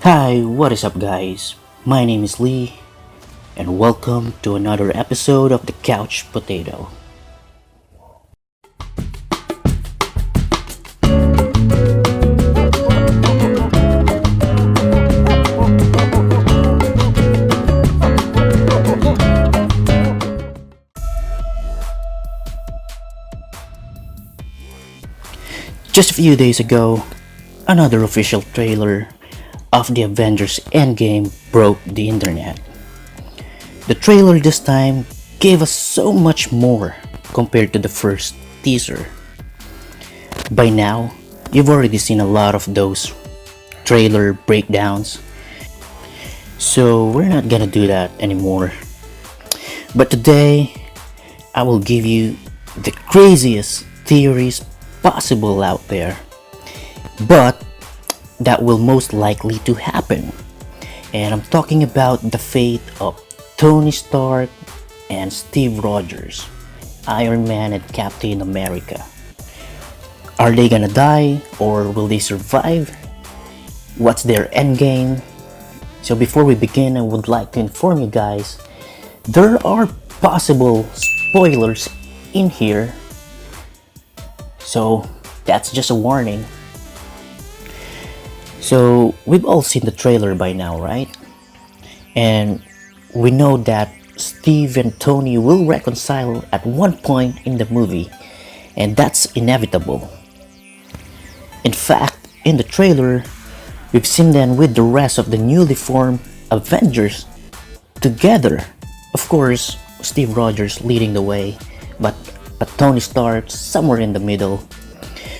Hi, what is up, guys? My name is Lee, and welcome to another episode of the Couch Potato. Just a few days ago, another official trailer of the Avengers Endgame broke the internet. The trailer this time gave us so much more compared to the first teaser. By now, you've already seen a lot of those trailer breakdowns, so we're not gonna do that anymore. But today, I will give you the craziest theories possible out there, but that will most likely to happen. And I'm talking about the fate of Tony Stark and Steve Rogers, Iron Man and Captain America. Are they gonna die or will they survive? What's their endgame? So before we begin, I would like to inform you guys there are possible spoilers in here. So that's just a warning. So we've all seen the trailer by now, right? And we know that Steve and Tony will reconcile at one point in the movie, and that's inevitable. In fact, in the trailer, we've seen them with the rest of the newly formed Avengers together. Of course, Steve Rogers leading the way, but Tony Stark somewhere in the middle.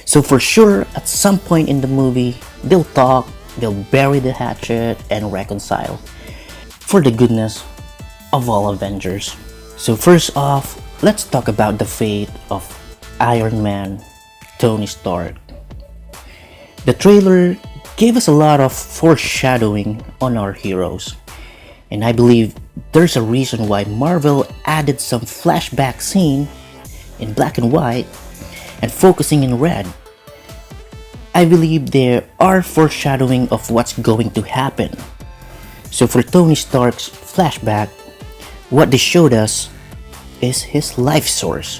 So for sure, at some point in the movie, they'll talk, they'll bury the hatchet, and reconcile. For the goodness of all Avengers. So first off, let's talk about the fate of Iron Man, Tony Stark. The trailer gave us a lot of foreshadowing on our heroes. And I believe there's a reason why Marvel added some flashback scene in black and white and focusing in red. I believe there are foreshadowing of what's going to happen. So for Tony Stark's flashback, what they showed us is his life source.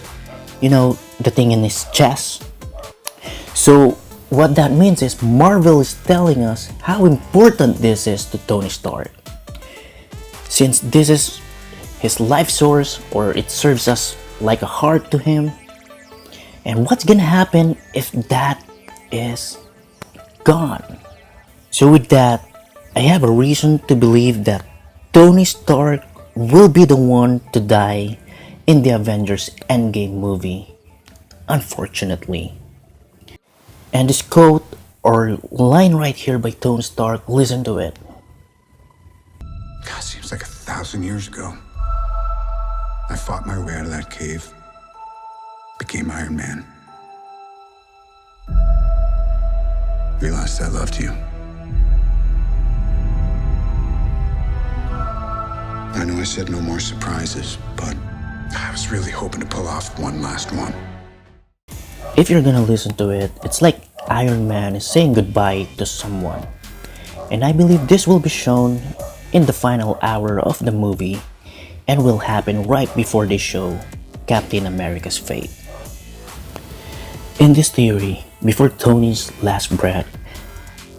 You know, the thing in his chest. So what that means is Marvel is telling us how important this is to Tony Stark. Since this is his life source, or it serves us like a heart to him. And what's gonna happen if that is gone? So with that, I have a reason to believe that Tony Stark will be the one to die in the Avengers Endgame movie, unfortunately. And this quote or line right here by Tony Stark, listen to it. God, seems like 1,000 years ago. I fought my way out of that cave, became Iron Man. Realized I loved you. I know I said no more surprises, but I was really hoping to pull off one last one. If you're gonna listen to it, it's like Iron Man is saying goodbye to someone. And I believe this will be shown in the final hour of the movie and will happen right before they show Captain America's fate. In this theory, before Tony's last breath,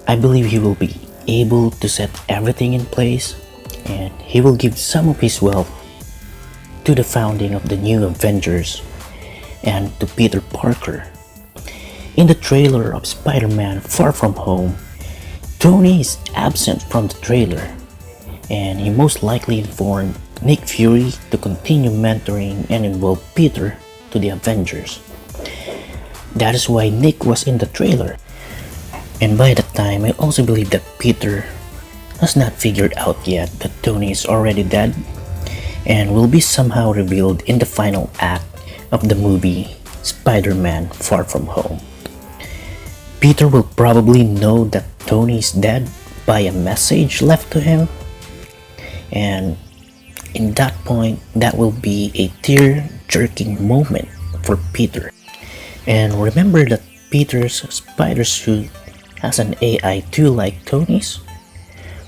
I believe he will be able to set everything in place and he will give some of his wealth to the founding of the new Avengers and to Peter Parker. In the trailer of Spider-Man Far From Home, Tony is absent from the trailer and he most likely informed Nick Fury to continue mentoring and involve Peter to the Avengers. That is why Nick was in the trailer. And by that time, I also believe that Peter has not figured out yet that Tony is already dead and will be somehow revealed in the final act of the movie Spider-Man Far From Home. Peter will probably know that Tony is dead by a message left to him, and in that point, that will be a tear-jerking moment for Peter. And remember that Peter's spider suit has an AI too like Tony's.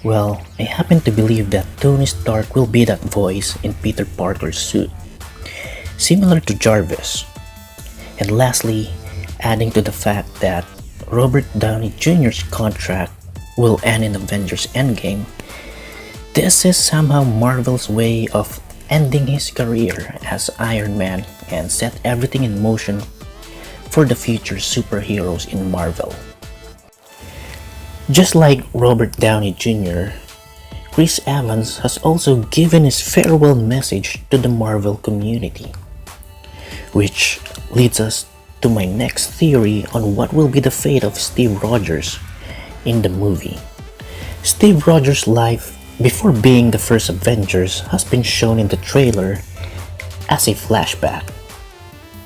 Well, I happen to believe that Tony Stark will be that voice in Peter Parker's suit, similar to Jarvis. And lastly, adding to the fact that Robert Downey Jr.'s contract will end in Avengers Endgame, this is somehow Marvel's way of ending his career as Iron Man and set everything in motion for the future superheroes in Marvel. Just like Robert Downey Jr., Chris Evans has also given his farewell message to the Marvel community, which leads us to my next theory on what will be the fate of Steve Rogers in the movie. Steve Rogers' life before being the first Avengers has been shown in the trailer as a flashback,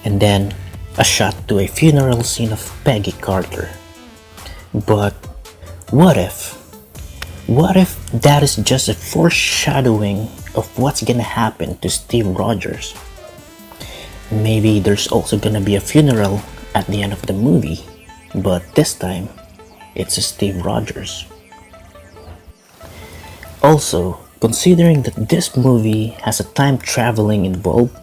and then a shot to a funeral scene of Peggy Carter. But what if that is just a foreshadowing of what's gonna happen to Steve Rogers? Maybe there's also gonna be a funeral at the end of the movie, but this time it's Steve Rogers. Also, considering that this movie has a time traveling involved,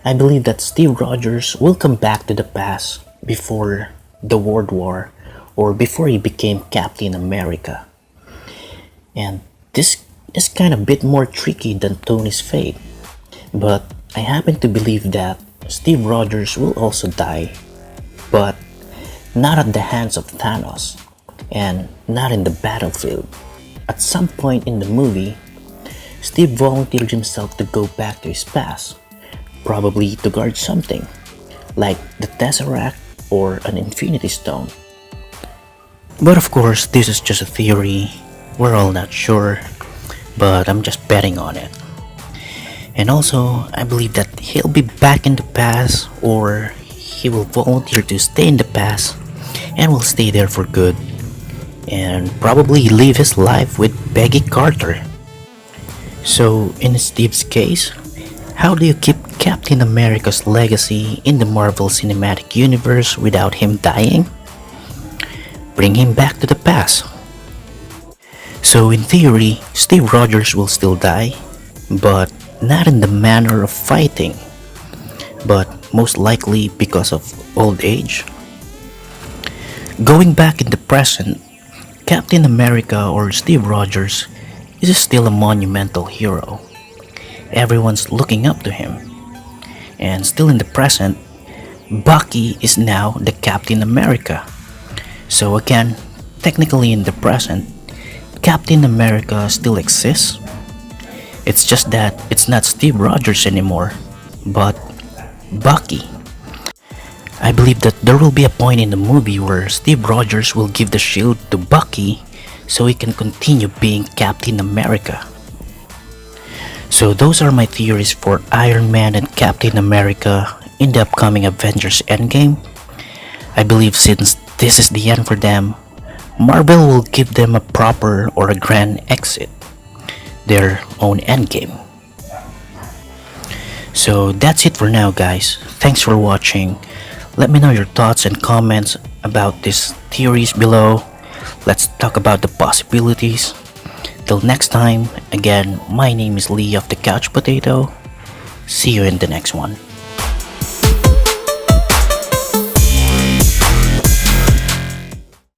I believe that Steve Rogers will come back to the past before the World War or before he became Captain America. And this is kind of a bit more tricky than Tony's fate, but I happen to believe that Steve Rogers will also die, but not at the hands of Thanos and not in the battlefield. At some point in the movie, Steve volunteered himself to go back to his past, probably to guard something, like the Tesseract or an Infinity Stone. But of course, this is just a theory, we're all not sure, but I'm just betting on it. And also, I believe that he'll be back in the past, or he will volunteer to stay in the past and will stay there for good, and probably live his life with Peggy Carter. So, in Steve's case, how do you keep Captain America's legacy in the Marvel Cinematic Universe without him dying? Bring him back to the past. So in theory, Steve Rogers will still die, but not in the manner of fighting, but most likely because of old age. Going back in the present, Captain America or Steve Rogers is still a monumental hero. Everyone's looking up to him. And still in the present, Bucky is now the Captain America. So again, technically in the present, Captain America still exists. It's just that it's not Steve Rogers anymore, but Bucky. I believe that there will be a point in the movie where Steve Rogers will give the shield to Bucky so he can continue being Captain America. So those are my theories for Iron Man and Captain America in the upcoming Avengers Endgame. I believe since this is the end for them, Marvel will give them a proper or a grand exit, their own endgame. So that's it for now, guys. Thanks for watching. Let me know your thoughts and comments about these theories below. Let's talk about the possibilities. Till next time, again, my name is Lee of the Couch Potato. See you in the next one.